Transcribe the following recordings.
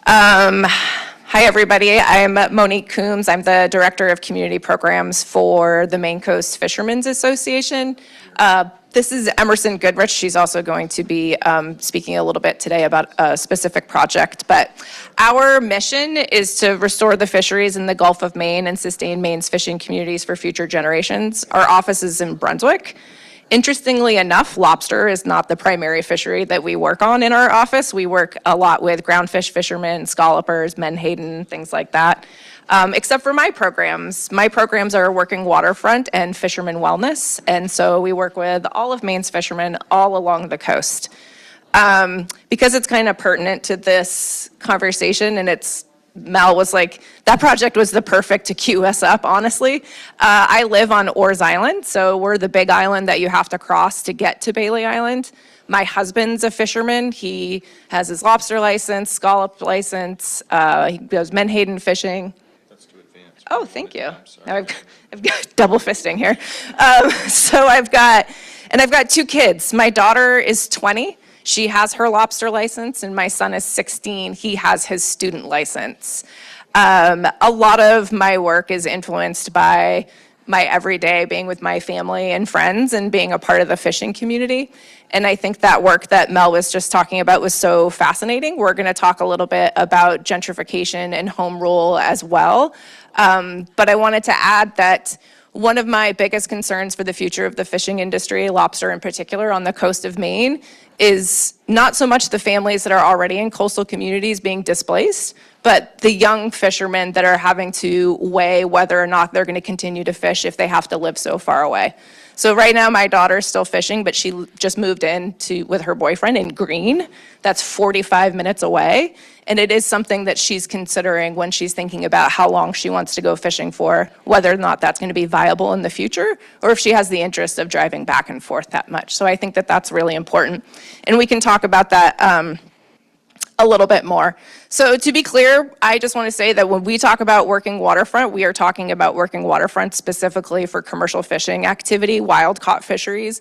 Hi, everybody. I'm Monique Coombs. I'm the Director of Community Programs for the Maine Coast Fishermen's Association. This is Emerson Goodrich. She's also going to be speaking a little bit today about a specific project. But our mission is to restore the fisheries in the Gulf of Maine and sustain Maine's fishing communities for future generations. Our office is in Brunswick. Interestingly enough, lobster is not the primary fishery that we work on in our office. We work a lot with groundfish fishermen, scallopers, menhaden, things like that, except for my programs. My programs are working waterfront and fisherman wellness, and so we work with all of Maine's fishermen all along the coast. Because it's kind of pertinent to this conversation, and Mel was like, that project was the perfect to cue us up, honestly. I live on Orr's Island, so we're the big island that you have to cross to get to Bailey Island. My husband's a fisherman. He has his lobster license, scallop license. He goes menhaden fishing. That's too advanced. Oh, thank you. Now I've got double fisting here. So I've got two kids. My daughter is 20. She has her lobster license, and my son is 16. He has his student license. A lot of my work is influenced by my everyday being with my family and friends and being a part of the fishing community. And I think that work that Mel was just talking about was so fascinating. We're going to talk a little bit about gentrification and home rule as well. But I wanted to add that one of my biggest concerns for the future of the fishing industry, lobster in particular, on the coast of Maine, is not so much the families that are already in coastal communities being displaced, but the young fishermen that are having to weigh whether or not they're going to continue to fish if they have to live so far away. So right now my daughter's still fishing, but she just moved in with her boyfriend in Green. That's 45 minutes away. And it is something that she's considering when she's thinking about how long she wants to go fishing for, whether or not that's going to be viable in the future, or if she has the interest of driving back and forth that much. So I think that that's really important. And we can talk about that a little bit more. So to be clear, I just want to say that when we talk about working waterfront, we are talking about working waterfront specifically for commercial fishing activity, wild caught fisheries.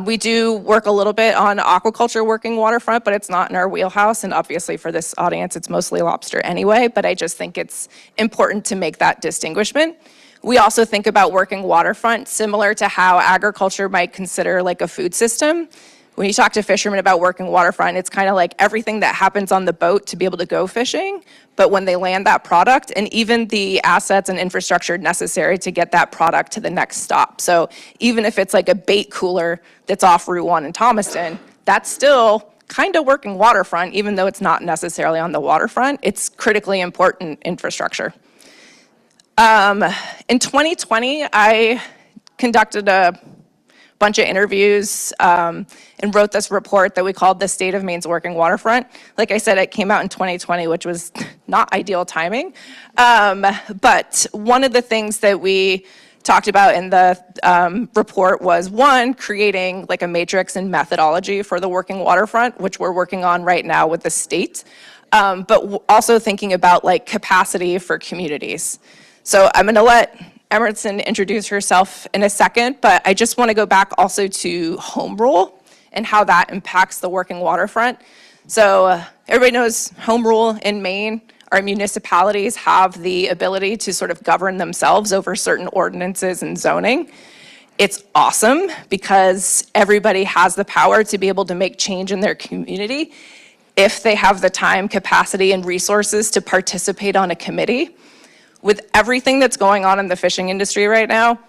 We do work a little bit on aquaculture working waterfront, but it's not in our wheelhouse. And obviously for this audience, it's mostly lobster anyway, but I just think it's important to make that distinguishment. We also think about working waterfront similar to how agriculture might consider like a food system. When you talk to fishermen about working waterfront, it's kind of like everything that happens on the boat to be able to go fishing, but when they land that product, and even the assets and infrastructure necessary to get that product to the next stop. So even if it's like a bait cooler that's off Route 1 in Thomaston, that's still kind of working waterfront, even though it's not necessarily on the waterfront. It's critically important infrastructure. In 2020, I conducted a bunch of interviews and wrote this report that we called The State of Maine's Working Waterfront. Like I said, it came out in 2020, which was not ideal timing. But one of the things that we talked about in the report was, one, creating like a matrix and methodology for the working waterfront, which we're working on right now with the state, but also thinking about like capacity for communities. So I'm gonna let Emerson introduce herself in a second, but I just want to go back also to home rule and how that impacts the working waterfront. So everybody knows home rule in Maine. Our municipalities have the ability to sort of govern themselves over certain ordinances and zoning. It's awesome because everybody has the power to be able to make change in their community if they have the time, capacity, and resources to participate on a committee. With everything that's going on in the fishing industry right now,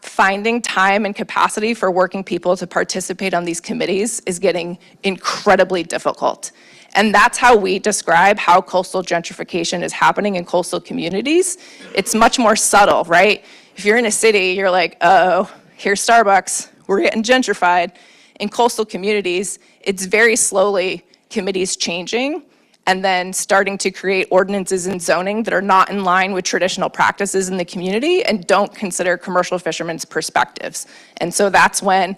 finding time and capacity for working people to participate on these committees is getting incredibly difficult. And that's how we describe how coastal gentrification is happening in coastal communities. It's much more subtle, right? If you're in a city, you're like, oh, here's Starbucks, we're getting gentrified. In coastal communities, it's very slowly committees changing and then starting to create ordinances and zoning that are not in line with traditional practices in the community and don't consider commercial fishermen's perspectives. And so that's when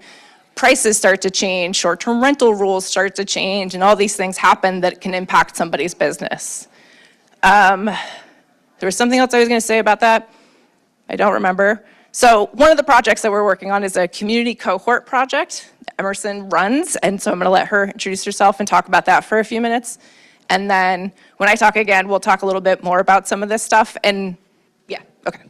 prices start to change, short-term rental rules start to change, and all these things happen that can impact somebody's business. There was something else I was gonna say about that. I don't remember. So one of the projects that we're working on is a community cohort project Emerson runs, and so I'm gonna let her introduce herself and talk about that for a few minutes. And then when I talk again, we'll talk a little bit more about some of this stuff. And yeah, okay.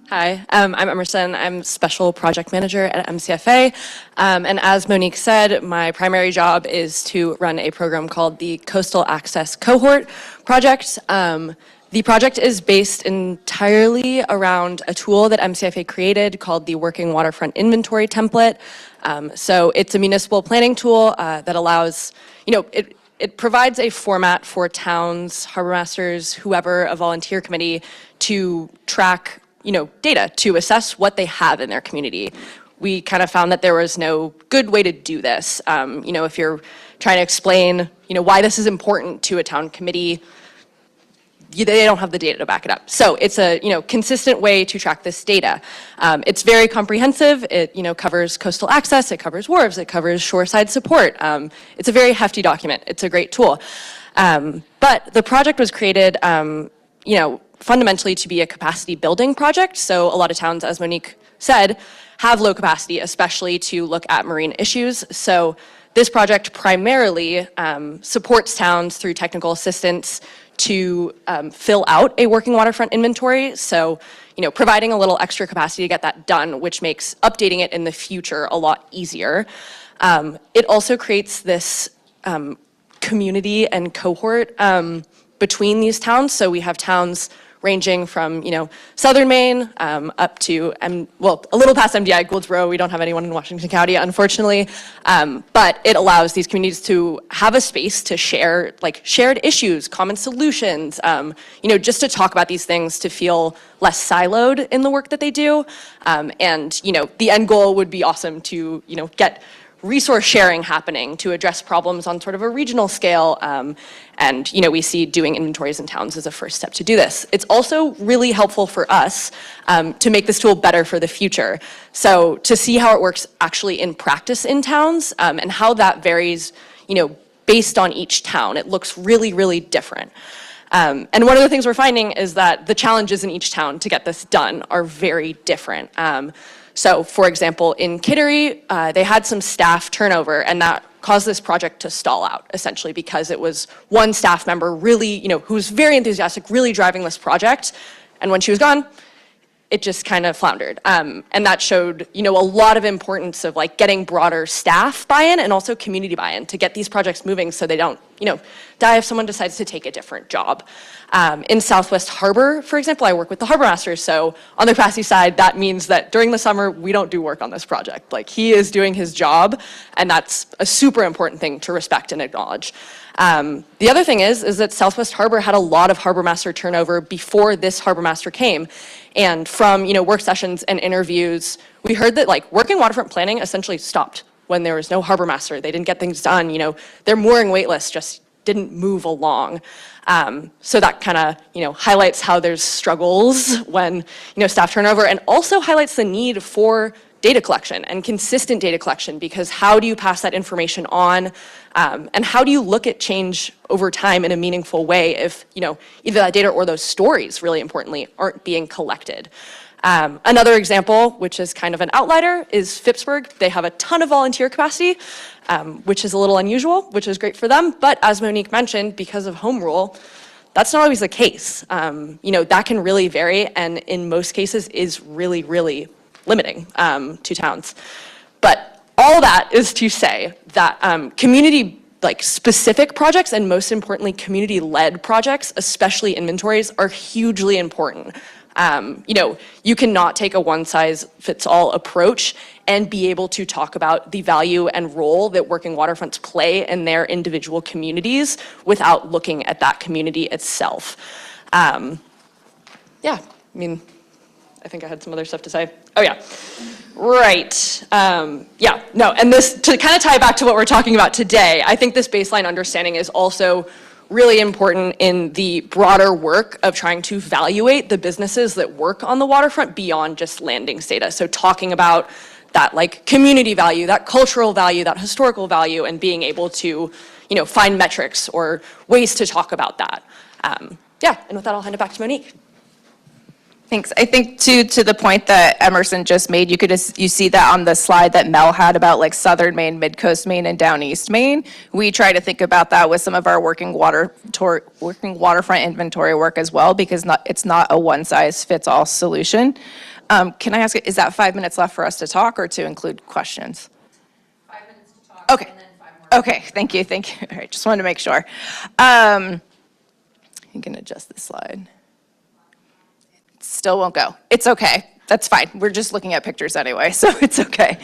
Hi, I'm Emerson. I'm Special Project Manager at MCFA. And as Monique said, my primary job is to run a program called the Coastal Access Cohort Project. The project is based entirely around a tool that MCFA created called the Working Waterfront Inventory Template. So it's a municipal planning tool that allows, it provides a format for towns, harbor masters, whoever, a volunteer committee to track data to assess what they have in their community. We kind of found that there was no good way to do this. If you're trying to explain, why this is important to a town committee, they don't have the data to back it up. So it's a, consistent way to track this data. It's very comprehensive. It, covers coastal access, it covers wharves, it covers shoreside support. It's a very hefty document. It's a great tool. But the project was created, fundamentally to be a capacity building project. So a lot of towns, as Monique said, have low capacity, especially to look at marine issues. So this project primarily supports towns through technical assistance to fill out a working waterfront inventory. So, providing a little extra capacity to get that done, which makes updating it in the future a lot easier. It also creates this community and cohort between these towns. So we have towns ranging from, southern Maine up to, a little past MDI, Goldsboro. We don't have anyone in Washington County, unfortunately. But it allows these communities to have a space to share, shared issues, common solutions, just to talk about these things, to feel less siloed in the work that they do. The end goal would be awesome to, get resource sharing happening to address problems on sort of a regional scale. We see doing inventories in towns as a first step to do this. It's also really helpful for us to make this tool better for the future. So to see how it works actually in practice in towns and how that varies, based on each town. It looks really, really different. And one of the things we're finding is that the challenges in each town to get this done are very different. So, for example, in Kittery, they had some staff turnover, and that caused this project to stall out, essentially, because it was one staff member really, who was very enthusiastic, really driving this project, and when she was gone, it just kind of floundered. And that showed, a lot of importance of getting broader staff buy-in and also community buy-in to get these projects moving so they don't, die if someone decides to take a different job. In Southwest Harbor, for example, I work with the harbor master. So on the capacity side, that means that during the summer, we don't do work on this project. He is doing his job, and that's a super important thing to respect and acknowledge. The other thing is that Southwest Harbor had a lot of harbor master turnover before this harbor master came. And from, work sessions and interviews, we heard that working waterfront planning essentially stopped when there was no harbor master. They didn't get things done, their mooring wait list just didn't move along. So that kind of, highlights how there's struggles when, staff turnover, and also highlights the need for data collection and consistent data collection, because how do you pass that information on, and how do you look at change over time in a meaningful way if, either that data or those stories, really importantly, aren't being collected. Another example, which is kind of an outlier, is Phippsburg. They have a ton of volunteer capacity, which is a little unusual, which is great for them. But as Monique mentioned, because of home rule, that's not always the case. That can really vary, and in most cases is really, really limiting to towns. But all that is to say that community specific projects, and most importantly community-led projects, especially inventories, are hugely important. You cannot take a one-size-fits-all approach and be able to talk about the value and role that working waterfronts play in their individual communities without looking at that community itself. I think I had some other stuff to say. Oh yeah, right. And this, to kind of tie back to what we're talking about today, I think this baseline understanding is also really important in the broader work of trying to evaluate the businesses that work on the waterfront beyond just landings data. So talking about that community value, that cultural value, that historical value, and being able to, find metrics or ways to talk about that. And with that, I'll hand it back to Monique. Thanks. I think to the point that Emerson just made, you see that on the slide that Mel had about like Southern Maine, Mid-Coast Maine, and Down East Maine. We try to think about that with some of our working waterfront inventory work as well, because it's not a one-size-fits-all solution. Can I ask, is that 5 minutes left for us to talk or to include questions? 5 minutes to talk. Okay. And then 5 more. Okay, thank you. All right, just wanted to make sure. You can adjust this slide. Still won't go. It's okay. That's fine. We're just looking at pictures anyway, so it's okay.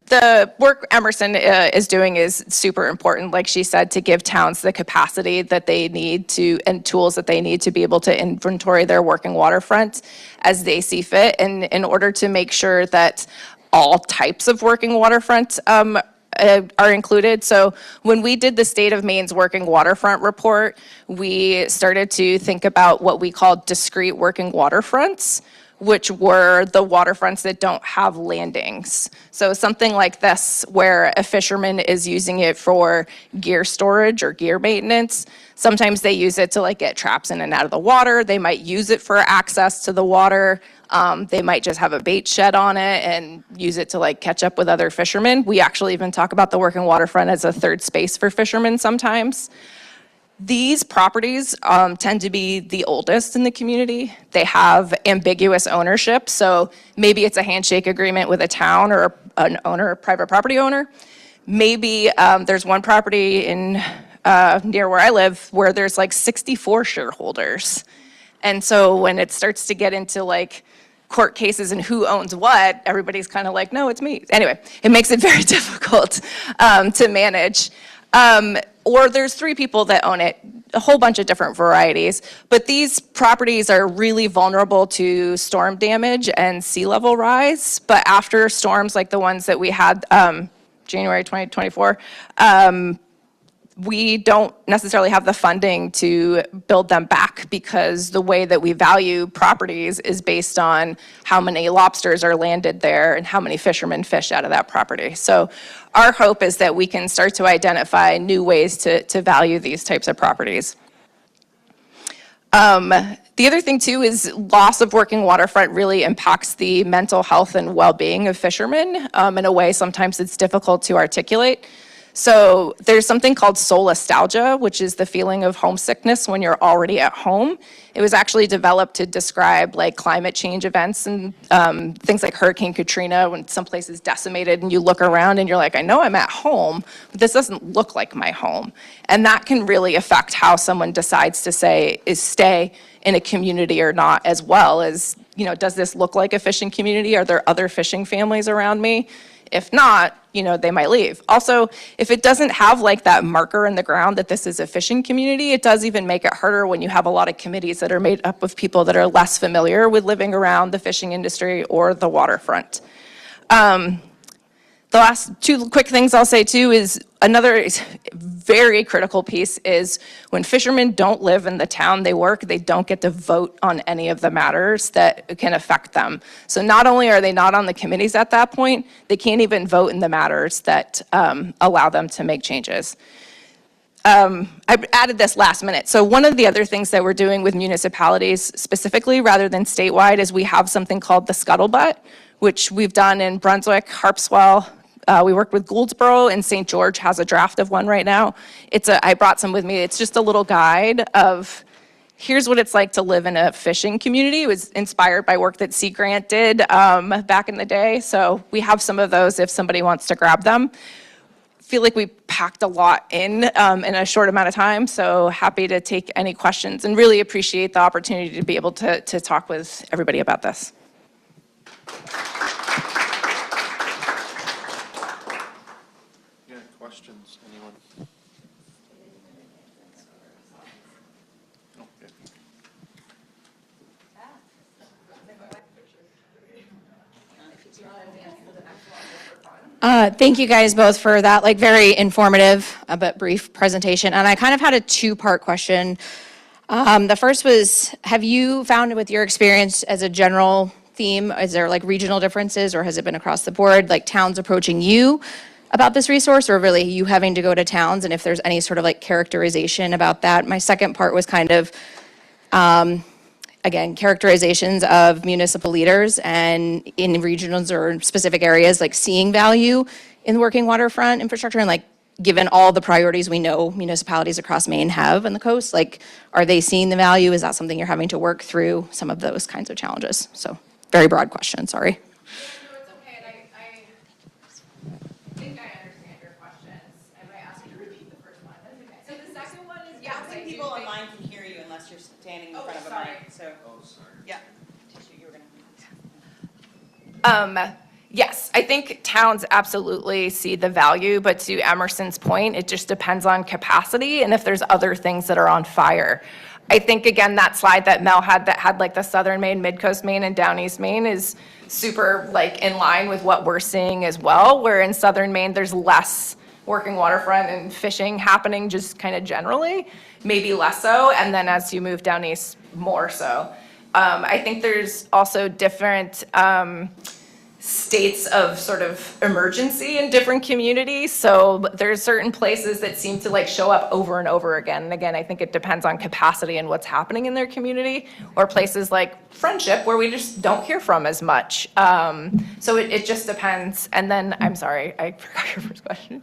The work Emerson is doing is super important, like she said, to give towns the capacity that they need to, and tools that they need to be able to inventory their working waterfront as they see fit, and in order to make sure that all types of working waterfront are included. So when we did the State of Maine's Working Waterfront Report, we started to think about what we called discrete working waterfronts, which were the waterfronts that don't have landings. So something like this, where a fisherman is using it for gear storage or gear maintenance. Sometimes they use it to like get traps in and out of the water. They might use it for access to the water. They might just have a bait shed on it and use it to like catch up with other fishermen. We actually even talk about the working waterfront as a third space for fishermen sometimes. These properties tend to be the oldest in the community. They have ambiguous ownership, so maybe it's a handshake agreement with a town or an owner, a private property owner. Maybe there's one property in near where I live where there's like 64 shareholders. And so when it starts to get into like court cases and who owns what, everybody's kind of like, no, it's me. Anyway, it makes it very difficult to manage. Or there's 3 people that own it, a whole bunch of different varieties. But these properties are really vulnerable to storm damage and sea level rise. But after storms like the ones that we had January 2024, we don't necessarily have the funding to build them back, because the way that we value properties is based on how many lobsters are landed there and how many fishermen fish out of that property. So our hope is that we can start to identify new ways to value these types of properties. The other thing too is loss of working waterfront really impacts the mental health and well-being of fishermen in a way sometimes it's difficult to articulate. So there's something called solastalgia, which is the feeling of homesickness when you're already at home. It was actually developed to describe like climate change events and things like Hurricane Katrina, when some place is decimated and you look around and you're like, I know I'm at home, but this doesn't look like my home. And that can really affect how someone decides to stay in a community or not, as well as, does this look like a fishing community? Are there other fishing families around me? If not, they might leave. Also, if it doesn't have like that marker in the ground that this is a fishing community, it does even make it harder when you have a lot of committees that are made up of people that are less familiar with living around the fishing industry or the waterfront. The last 2 quick things I'll say too is another very critical piece is when fishermen don't live in the town they work, they don't get to vote on any of the matters that can affect them. So not only are they not on the committees at that point, they can't even vote in the matters that allow them to make changes. I added this last minute. So one of the other things that we're doing with municipalities specifically, rather than statewide, is we have something called the Scuttlebutt, which we've done in Brunswick, Harpswell. We worked with Gouldsboro, and St. George has a draft of one right now. I brought some with me. It's just a little guide of here's what it's like to live in a fishing community. It was inspired by work that Sea Grant did back in the day. So we have some of those if somebody wants to grab them. Feel like we packed a lot in a short amount of time, so happy to take any questions and really appreciate the opportunity to be able to talk with everybody about this. Questions, anyone? Thank you guys both for that very informative but brief presentation. And I kind of had a 2-part question. The first was, have you found with your experience as a general theme, is there regional differences, or has it been across the board, towns approaching you about this resource, or really you having to go to towns, and if there's any sort of characterization about that? My second part was kind of, Again, characterizations of municipal leaders and in regions or specific areas, like seeing value in working waterfront infrastructure and like, given all the priorities we know municipalities across Maine have on the coast, like, are they seeing the value? Is that something you're having to work through? Some of those kinds of challenges. So, very broad question, sorry. No, it's okay, and I think I understand your questions. I might ask you to repeat the first one. That's okay. So the second one is, yes, I do People think- online can hear you unless you're standing in front of a sorry. mic, so. Oh, sorry. Yeah. You were gonna. Yes, I think towns absolutely see the value, but to Emerson's point, it just depends on capacity and if there's other things that are on fire. I think, again, that slide that Mel had that had like the southern Maine, mid-coast Maine, and down east Maine is super like in line with what we're seeing as well, where in southern Maine, there's less working waterfront and fishing happening just kind of generally, maybe less so, and then as you move down east, more so. I think there's also different states of sort of emergency in different communities. So there's certain places that seem to like show up over and over again. And again, I think it depends on capacity and what's happening in their community, or places like Friendship where we just don't hear from as much. So it just depends. And then, I'm sorry, I forgot your first question.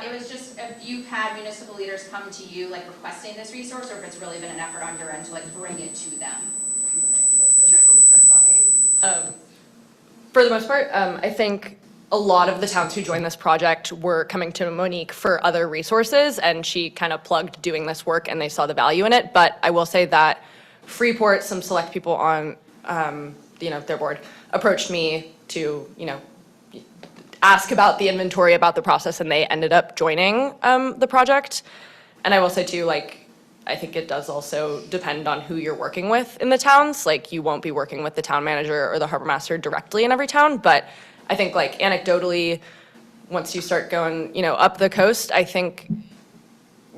It was just if you've had municipal leaders come to you like requesting this resource, or if it's really been an effort on your end to like bring it to them. Sure. That's not me. For the most part, I think a lot of the towns who joined this project were coming to Monique for other resources, and she kind of plugged doing this work and they saw the value in it. But I will say that Freeport, some select people on their board, approached me to ask about the inventory, about the process, and they ended up joining the project. And I will say too, I think it does also depend on who you're working with in the towns. Like, you won't be working with the town manager or the harbor master directly in every town, but I think anecdotally, once you start going, up the coast, I think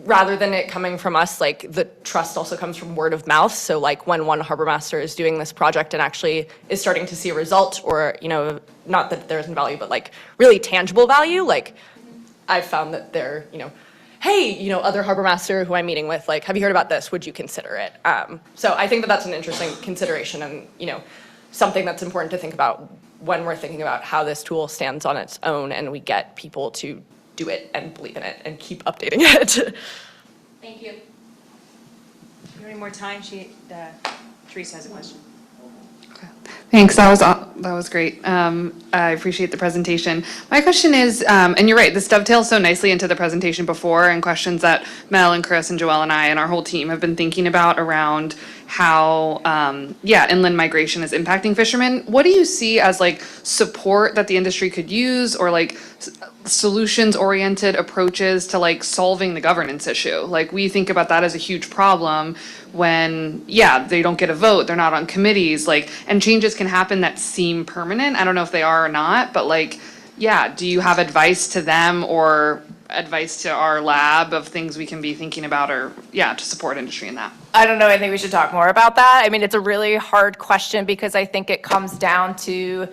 rather than it coming from us, the trust also comes from word of mouth. So when one harbor master is doing this project and actually is starting to see a result, or, not that there isn't value, but really tangible value, I've found that they're, hey, other harbor master who I'm meeting with, have you heard about this? Would you consider it? So I think that that's an interesting consideration and, something that's important to think about when we're thinking about how this tool stands on its own and we get people to do it and believe in it and keep updating it. Thank you. You have any more time? Teresa has a question. Thanks, that was great. I appreciate the presentation. My question is, and you're right, this dovetails so nicely into the presentation before and questions that Mel and Chris and Joelle and I and our whole team have been thinking about around how, inland migration is impacting fishermen. What do you see as support that the industry could use, or solutions-oriented approaches to solving the governance issue? We think about that as a huge problem when, they don't get a vote, they're not on committees, and changes can happen that seem permanent. I don't know if they are or not, but do you have advice to them or advice to our lab of things we can be thinking about, or to support industry in that? I don't know, I think we should talk more about that. I mean, it's a really hard question because I think it comes down to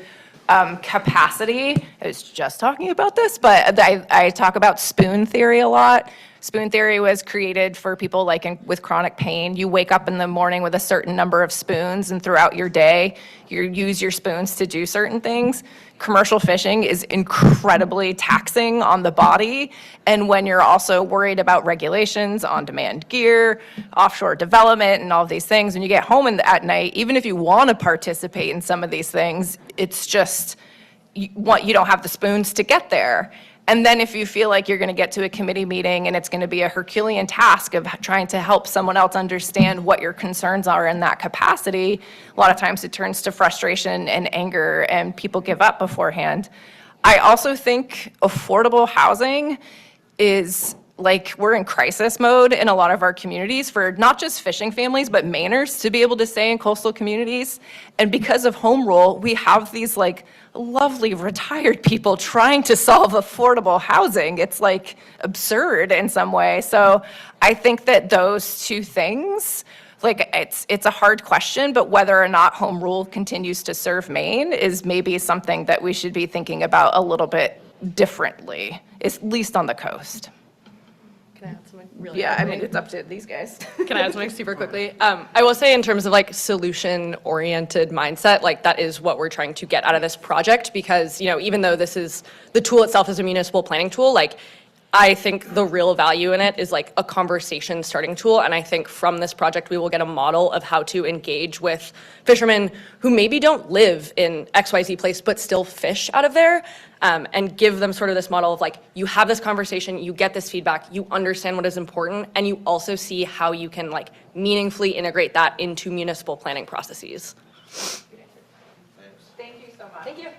capacity. I was just talking about this, but I talk about spoon theory a lot. Spoon theory was created for people with chronic pain. You wake up in the morning with a certain number of spoons, and throughout your day, you use your spoons to do certain things. Commercial fishing is incredibly taxing on the body, and when you're also worried about regulations, on-demand gear, offshore development, and all of these things, when you get home at night, even if you want to participate in some of these things, it's just you don't have the spoons to get there. And then if you feel like you're going to get to a committee meeting and it's going to be a Herculean task of trying to help someone else understand what your concerns are in that capacity, a lot of times it turns to frustration and anger and people give up beforehand. I also think affordable housing is we're in crisis mode in a lot of our communities for not just fishing families, but Mainers to be able to stay in coastal communities. And because of home rule, we have these lovely retired people trying to solve affordable housing. It's absurd in some way. So I think that those two things, it's a hard question, but whether or not home rule continues to serve Maine is maybe something that we should be thinking about a little bit differently, at least on the coast. Can I add something really Yeah, I quickly? mean, it's up to these guys. Can I add something super quickly? I will say in terms of like solution-oriented mindset, like that is what we're trying to get out of this project because, you know, even though this is, the tool itself is a municipal planning tool, like I think the real value in it is like a conversation starting tool. And I think from this project, we will get a model of how to engage with fishermen who maybe don't live in XYZ place, but still fish out of there. And give them sort of this model of like, you have this conversation, you get this feedback, you understand what is important, and you also see how you can like meaningfully integrate that into municipal planning processes. Thank you so much. Thank you.